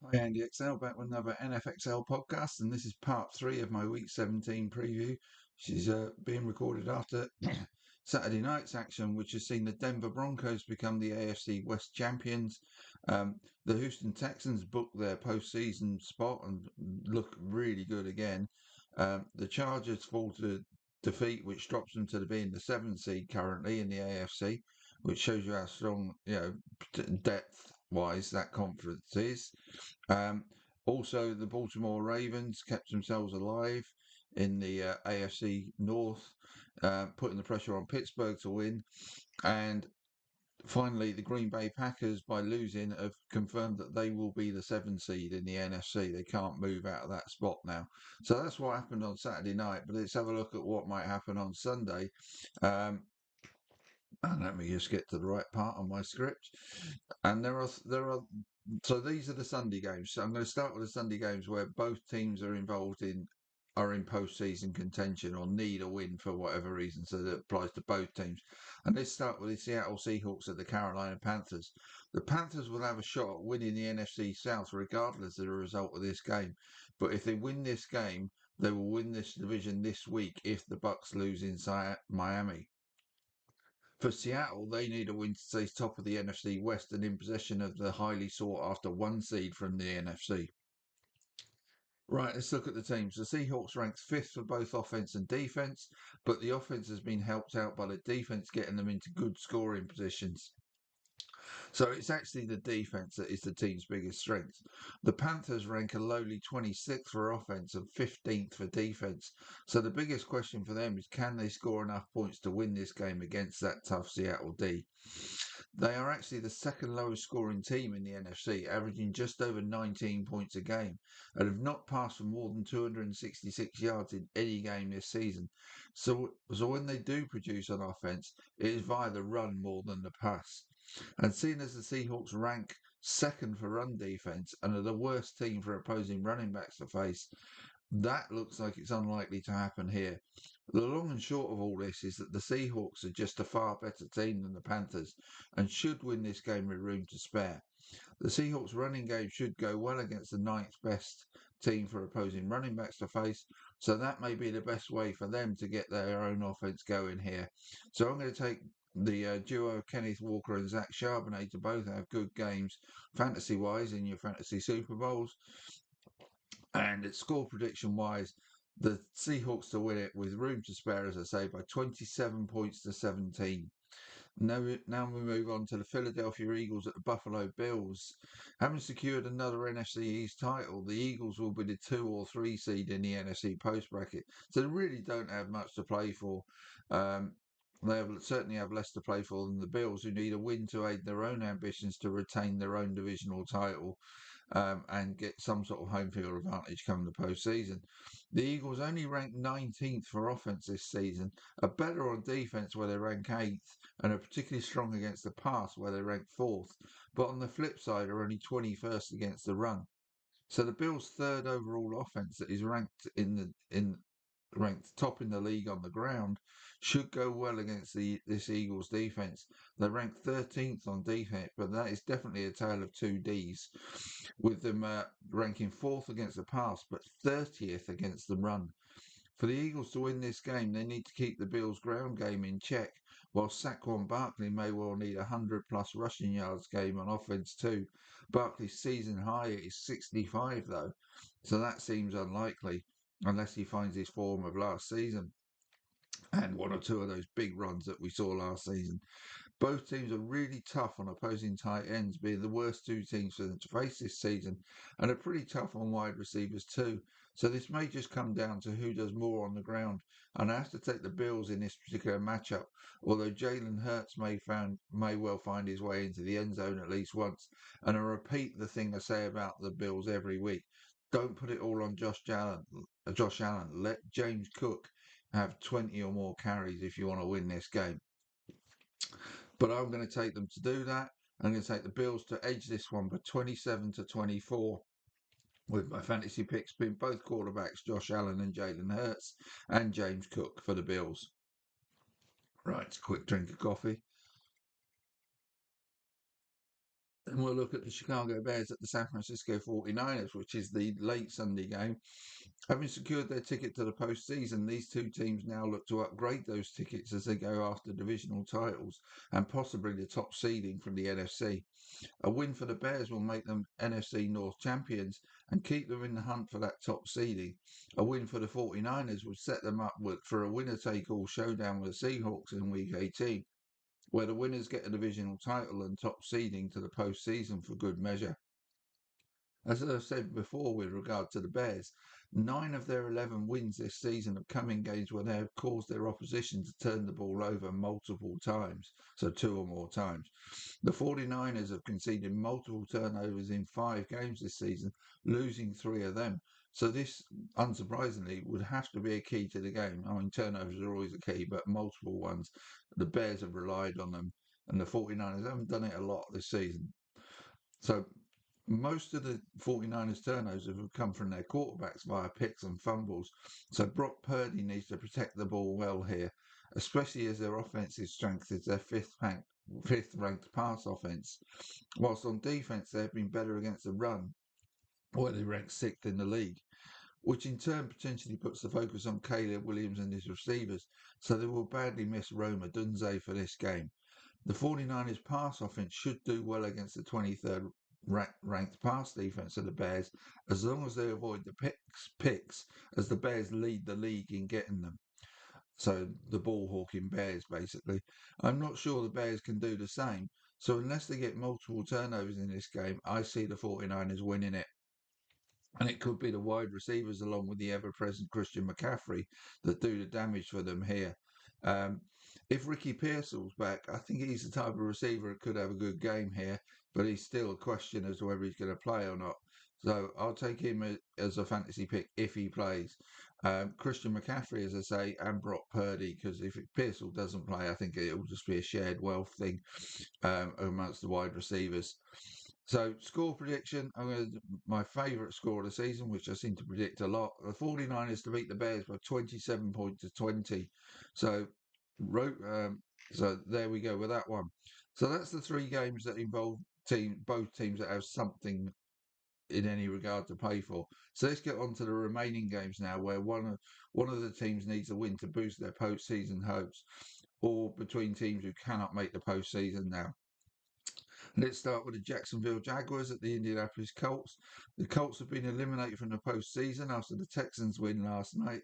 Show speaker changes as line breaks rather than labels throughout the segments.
Hi, Andy XL, back with another NFXL podcast, and this is part three of my Week 17 preview, which is being recorded after Saturday night's action, which has seen the Denver Broncos become the AFC West champions. The Houston Texans book their postseason spot and look really good again. The Chargers fall to defeat, which drops them to being the seventh seed currently in the AFC, which shows you how strong, depth wise that conference is. Um, Also, the Baltimore Ravens kept themselves alive in the AFC North, putting the pressure on Pittsburgh to win. And finally, the Green Bay Packers, by losing, have confirmed that they will be the seventh seed in the NFC. They can't move out of that spot now. So that's what happened on Saturday night. But let's have a look at what might happen on Sunday. Um, and let me just get to the right part on my script. And there are so these are the Sunday games. So I'm going to start with the Sunday games where both teams are in postseason contention or need a win for whatever reason. So that applies to both teams. And let's start with the Seattle Seahawks and the Carolina Panthers. The Panthers will have a shot at winning the NFC South regardless of the result of this game. But if they win this game, they will win this division this week if the Bucks lose inside Miami. For Seattle, they need a win to stay top of the NFC West and in possession of the highly sought after one seed from the NFC. Right, let's look at the teams. The Seahawks ranked fifth for both offense and defense, but the offense has been helped out by the defense getting them into good scoring positions. So it's actually the defense that is the team's biggest strength. The Panthers rank a lowly 26th for offense and 15th for defense. So the biggest question for them is can they score enough points to win this game against that tough Seattle D? They are actually the second lowest scoring team in the NFC, averaging just over 19 points a game, and have not passed for more than 266 yards in any game this season. So when they do produce on offense, it is via the run more than the pass. And seeing as the Seahawks rank second for run defense and are the worst team for opposing running backs to face, that looks like it's unlikely to happen here. The long and short of all this is that the Seahawks are just a far better team than the Panthers and should win this game with room to spare. The Seahawks running game should go well against the ninth best team for opposing running backs to face, so that may be the best way for them to get their own offense going here. So I'm going to take the duo of Kenneth Walker and Zach Charbonnet to both have good games fantasy wise in your fantasy Super Bowls. And its score prediction wise, the Seahawks to win it with room to spare, as I say, by 27 points to 17. Now we move on to the Philadelphia Eagles at the Buffalo Bills. Having secured another NFC East title, the Eagles will be the 2 or 3 seed in the NFC post bracket. So they really don't have much to play for. Um, certainly have less to play for than the Bills, who need a win to aid their own ambitions to retain their own divisional title and get some sort of home field advantage come the postseason. The Eagles only ranked 19th for offense this season, are better on defense where they rank 8th, and are particularly strong against the pass where they rank 4th, but on the flip side are only 21st against the run. So the Bills' third overall offense that is ranked top in the league on the ground, should go well against this Eagles defense. They rank 13th on defense, but that is definitely a tale of two Ds, with them ranking fourth against the pass, but 30th against the run. For the Eagles to win this game, they need to keep the Bills' ground game in check, while Saquon Barkley may well need a 100-plus rushing yards game on offense too. Barkley's season high is 65, though, so that seems unlikely unless he finds his form of last season and one or two of those big runs that we saw last season. Both teams are really tough on opposing tight ends, being the worst two teams for them to face this season, and are pretty tough on wide receivers too. So this may just come down to who does more on the ground. And I have to take the Bills in this particular matchup, although Jalen Hurts may well find his way into the end zone at least once. And I repeat the thing I say about the Bills every week. Don't put it all on Josh Allen. Josh Allen. Let James Cook have 20 or more carries if you want to win this game. But I'm going to take them to do that. I'm going to take the Bills to edge this one by 27 to 24, with my fantasy picks being both quarterbacks, Josh Allen and Jalen Hurts, and James Cook for the Bills. Right, quick drink of coffee. And we'll look at the Chicago Bears at the San Francisco 49ers, which is the late Sunday game. Having secured their ticket to the postseason, these two teams now look to upgrade those tickets as they go after divisional titles and possibly the top seeding from the NFC. A win for the Bears will make them NFC North champions and keep them in the hunt for that top seeding. A win for the 49ers would set them up for a winner-take-all showdown with the Seahawks in Week 18, where the winners get a divisional title and top seeding to the postseason for good measure. As I've said before with regard to the Bears, 9 of their 11 wins this season have come in games where they have caused their opposition to turn the ball over multiple times, so 2 or more times. The 49ers have conceded multiple turnovers in 5 games this season, losing 3 of them. So this, unsurprisingly, would have to be a key to the game. I mean, turnovers are always a key, but multiple ones. The Bears have relied on them, and the 49ers haven't done it a lot this season. So most of the 49ers turnovers have come from their quarterbacks via picks and fumbles. So Brock Purdy needs to protect the ball well here, especially as their offensive strength is their fifth-ranked pass offense. Whilst on defense, they've been better against the run, where they rank 6th in the league, which in turn potentially puts the focus on Caleb Williams and his receivers. So they will badly miss Rome Odunze for this game. The 49ers pass offense should do well against the 23rd ranked pass defense of the Bears, as long as they avoid the picks, as the Bears lead the league in getting them. So the ball hawking Bears, basically. I'm not sure the Bears can do the same. So unless they get multiple turnovers in this game, I see the 49ers winning it. And it could be the wide receivers along with the ever-present Christian McCaffrey that do the damage for them here. Um, if Ricky Pearsall's back, I think he's the type of receiver that could have a good game here, but he's still a question as to whether he's going to play or not. So I'll take him as a fantasy pick if he plays. Christian McCaffrey, as I say, and Brock Purdy, because if Pearsall doesn't play, I think it will just be a shared wealth thing amongst the wide receivers. So, score prediction, I'm going to my favourite score of the season, which I seem to predict a lot. The 49ers to beat the Bears by 27 points to 20. So, so there we go with that one. So that's the 3 games that involve both teams that have something in any regard to play for. So let's get on to the remaining games now, where one of the teams needs a win to boost their postseason hopes, or between teams who cannot make the postseason now. Let's start with the Jacksonville Jaguars at the Indianapolis Colts. The Colts have been eliminated from the postseason after the Texans win last night.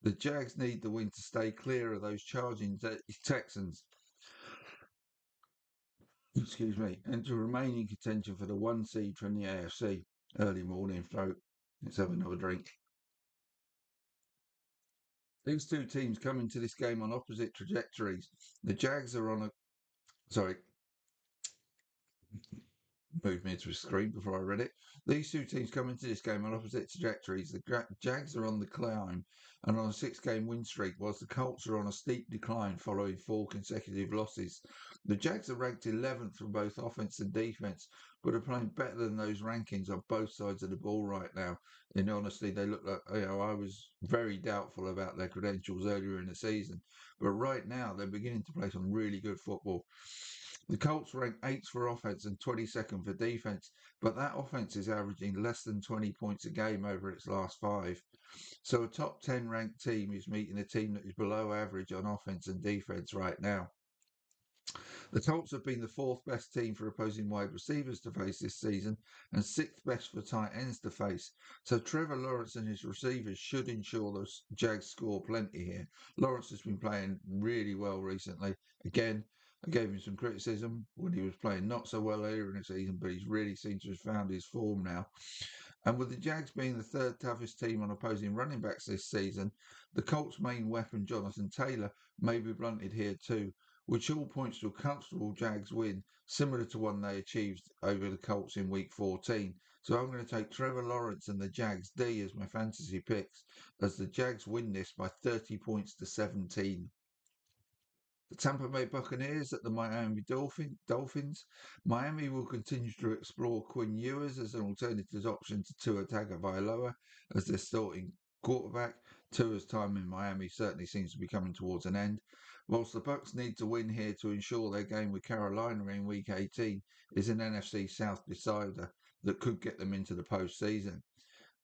The Jags need the win to stay clear of those charging Texans. Excuse me, and to remain in contention for the 1 seed from the AFC. Early morning throat. Let's have another drink. These 2 teams come into this game on opposite trajectories. The Jags are on a sorry, moved me to a screen before I read it. These 2 teams come into this game on opposite trajectories. The Jags are on the climb and on a 6-game win streak, whilst the Colts are on a steep decline following 4 consecutive losses. The Jags are ranked 11th from both offense and defense, but are playing better than those rankings on both sides of the ball right now. In honesty, they look like, I was very doubtful about their credentials earlier in the season, but right now they're beginning to play some really good football. The Colts rank 8th for offense and 22nd for defense, but that offense is averaging less than 20 points a game over its last 5. So a top 10 ranked team is meeting a team that is below average on offense and defense right now. The Colts have been the 4th best team for opposing wide receivers to face this season and 6th best for tight ends to face. So Trevor Lawrence and his receivers should ensure the Jags score plenty here. Lawrence has been playing really well recently. Again, I gave him some criticism when he was playing not so well earlier in the season, but he's really seems to have found his form now. And with the Jags being the 3rd toughest team on opposing running backs this season, the Colts' main weapon, Jonathan Taylor, may be blunted here too, which all points to a comfortable Jags win, similar to one they achieved over the Colts in Week 14. So I'm going to take Trevor Lawrence and the Jags D as my fantasy picks, as the Jags win this by 30 points to 17. The Tampa Bay Buccaneers at the Miami Dolphins. Miami will continue to explore Quinn Ewers as an alternative option to Tua Tagovailoa as their starting quarterback. Tua's time in Miami certainly seems to be coming towards an end. Whilst the Bucks need to win here to ensure their game with Carolina in Week 18 is an NFC South decider that could get them into the postseason.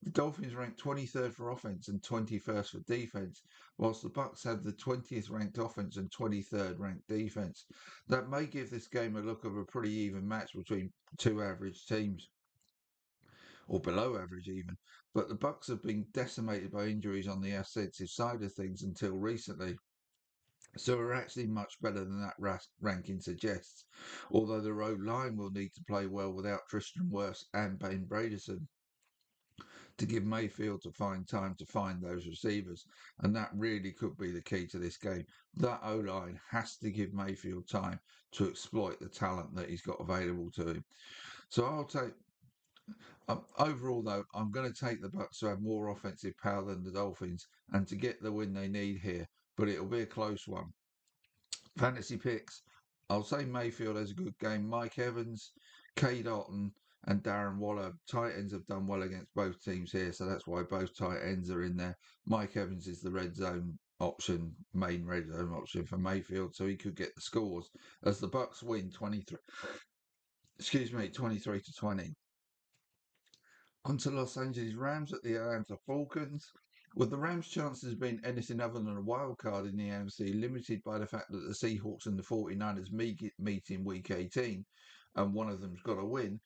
The Dolphins ranked 23rd for offense and 21st for defense, whilst the Bucks have the 20th ranked offense and 23rd ranked defense. That may give this game a look of a pretty even match between two average teams, or below average even. But the Bucks have been decimated by injuries on the offensive side of things until recently. So are actually much better than that ranking suggests, although the road line will need to play well without Tristan Wirfs and Ben Bredesen to give Mayfield to find time to find those receivers. And that really could be the key to this game. That O-line has to give Mayfield time to exploit the talent that he's got available to him. So I'll take... overall, though, I'm going to take the Bucks to have more offensive power than the Dolphins and to get the win they need here, but it'll be a close one. Fantasy picks, I'll say Mayfield has a good game. Mike Evans, K. Dalton, and Darren Waller. Tight ends have done well against both teams here, so that's why both tight ends are in there. Mike Evans is the red zone option, main red zone option for Mayfield, so he could get the scores as the Bucks win 23-20. On to Los Angeles Rams at the Atlanta Falcons. With the Rams' chances being anything other than a wild card in the AFC limited by the fact that the Seahawks and the 49ers meet in Week 18 and one of them's got to win,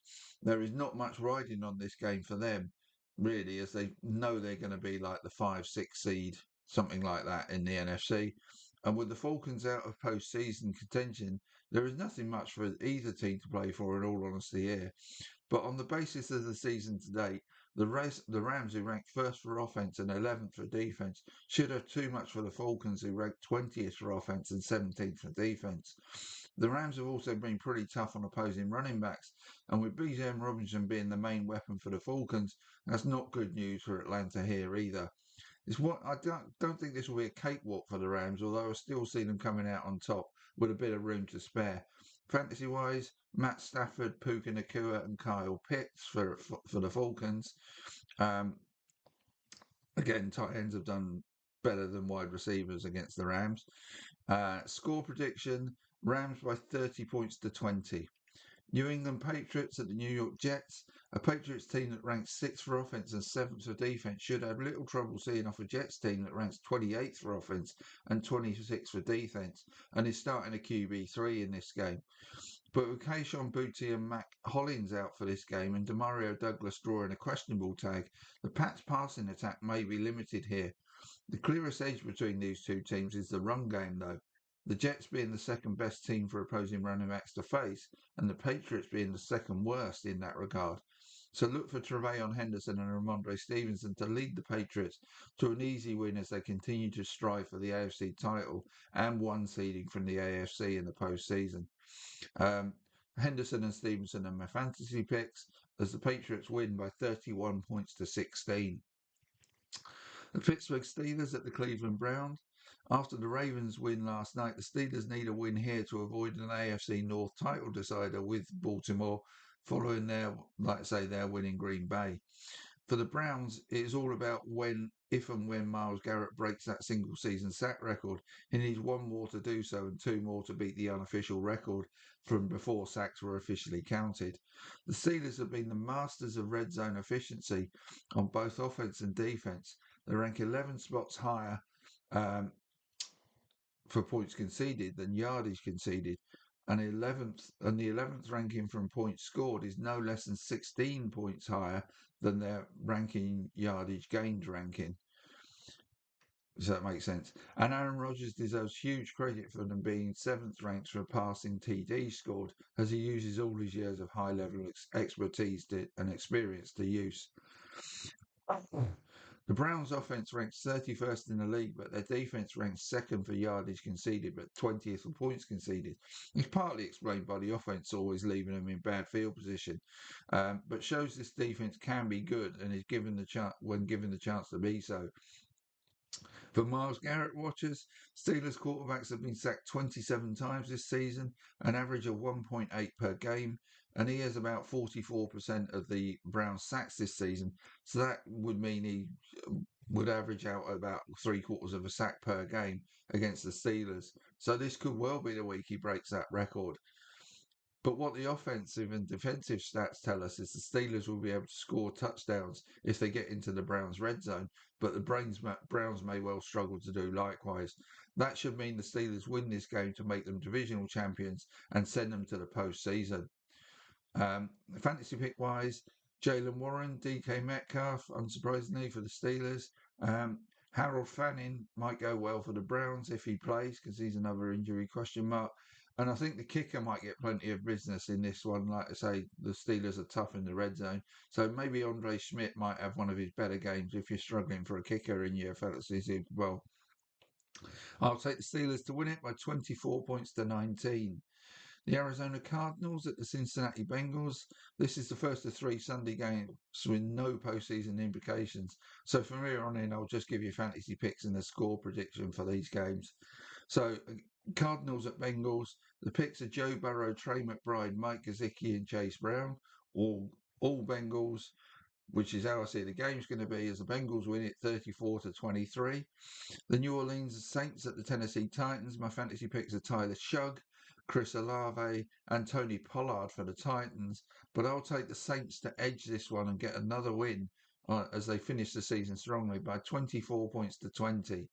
there is not much riding on this game for them, really, as they know they're going to be like the 5-6 seed, something like that in the NFC. And with the Falcons out of postseason contention, there is nothing much for either team to play for, in all honesty, here. But on the basis of the season to date, the Rams, who ranked first for offense and 11th for defense, should have too much for the Falcons, who ranked 20th for offense and 17th for defense. The Rams have also been pretty tough on opposing running backs, and with Bijan Robinson being the main weapon for the Falcons, that's not good news for Atlanta here either. I don't think this will be a cakewalk for the Rams, although I still see them coming out on top with a bit of room to spare. Fantasy-wise, Matt Stafford, Puka Nacua, and Kyle Pitts for the Falcons. Again, tight ends have done better than wide receivers against the Rams. Score prediction, Rams by 30 points to 20. New England Patriots at the New York Jets. A Patriots team that ranks 6th for offense and 7th for defense should have little trouble seeing off a Jets team that ranks 28th for offense and 26th for defense and is starting a QB3 in this game. But with Kayshon Boutte and Mac Hollins out for this game and Demario Douglas drawing a questionable tag, the Pats' passing attack may be limited here. The clearest edge between these two teams is the run game, though. The Jets being the second best team for opposing running backs to face, and the Patriots being the second worst in that regard. So look for Tre'Veyon Henderson and Ramondre Stevenson to lead the Patriots to an easy win as they continue to strive for the AFC title and one seeding from the AFC in the postseason. Henderson and Stevenson are my fantasy picks as the Patriots win by 31 points to 16. The Pittsburgh Steelers at the Cleveland Browns. After the Ravens win last night, the Steelers need a win here to avoid an AFC North title decider with Baltimore following their win in Green Bay. For the Browns, it is all about if and when Myles Garrett breaks that single season sack record. He needs one more to do so and two more to beat the unofficial record from before sacks were officially counted. The Steelers have been the masters of red zone efficiency on both offense and defense. They rank 11 spots higher for points conceded than yardage conceded, and the 11th ranking from points scored is no less than 16 points higher than their ranking yardage gained ranking. Does that make sense? And Aaron Rodgers deserves huge credit for them being 7th ranked for a passing TD scored, as he uses all his years of high-level expertise and experience to use. The Browns' offense ranks 31st in the league, but their defense ranks 2nd for yardage conceded, but 20th for points conceded. It's partly explained by the offense always leaving them in bad field position, but shows this defense can be good and is given the chance when given the chance to be so. For Myles Garrett watchers, Steelers quarterbacks have been sacked 27 times this season, an average of 1.8 per game, and he has about 44% of the Browns sacks this season. So that would mean he would average out about 3/4 of a sack per game against the Steelers. So this could well be the week he breaks that record. But what the offensive and defensive stats tell us is the Steelers will be able to score touchdowns if they get into the Browns' red zone, but the Browns may well struggle to do likewise. That should mean the Steelers win this game to make them divisional champions and send them to the postseason. Fantasy pick wise, Jalen Warren, DK Metcalf, unsurprisingly for the Steelers. Harold Fanning might go well for the Browns if he plays because he's another injury question mark. And I think the kicker might get plenty of business in this one. Like I say, the Steelers are tough in the red zone. So maybe Andre Schmidt might have one of his better games if you're struggling for a kicker in your fantasy. Well, I'll take the Steelers to win it by 24 points to 19. The Arizona Cardinals at the Cincinnati Bengals. This is the first of 3 Sunday games with no postseason implications. So from here on in, I'll just give you fantasy picks and the score prediction for these games. So Cardinals at Bengals. The picks are Joe Burrow, Trey McBride, Mike Gesicki, and Chase Brown. All Bengals, which is how I see the game's going to be, as the Bengals win it 34-23. The New Orleans Saints at the Tennessee Titans. My fantasy picks are Tyler Shugg, Chris Olave, and Tony Pollard for the Titans. But I'll take the Saints to edge this one and get another win as they finish the season strongly by 24 points to 20.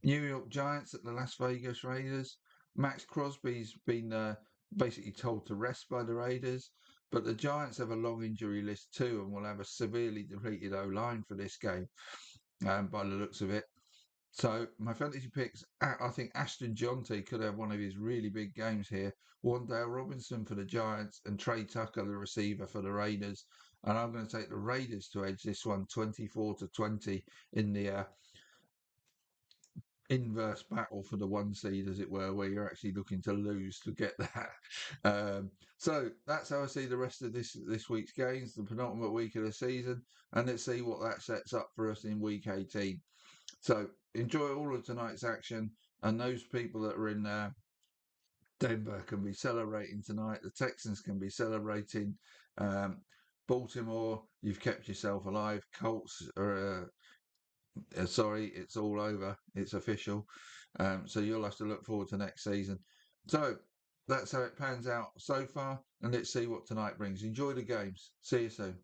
New York Giants at the Las Vegas Raiders. Max Crosby's been basically told to rest by the Raiders. But the Giants have a long injury list too and will have a severely depleted O-line for this game by the looks of it. So my fantasy picks, I think Ashton Jonte could have one of his really big games here. Wan'Dale Robinson for the Giants and Trey Tucker, the receiver for the Raiders. And I'm going to take the Raiders to edge this one 24-20 in the inverse battle for the 1 seed, as it were, where you're actually looking to lose to get that. So that's how I see the rest of this week's games, the penultimate week of the season. And let's see what that sets up for us in week 18. So enjoy all of tonight's action, and those people that are in Denver can be celebrating tonight. The Texans can be celebrating. Baltimore, you've kept yourself alive. Colts are sorry, it's all over. It's official. So you'll have to look forward to next season. So that's how it pans out so far, and let's see what tonight brings. Enjoy the games. See you soon.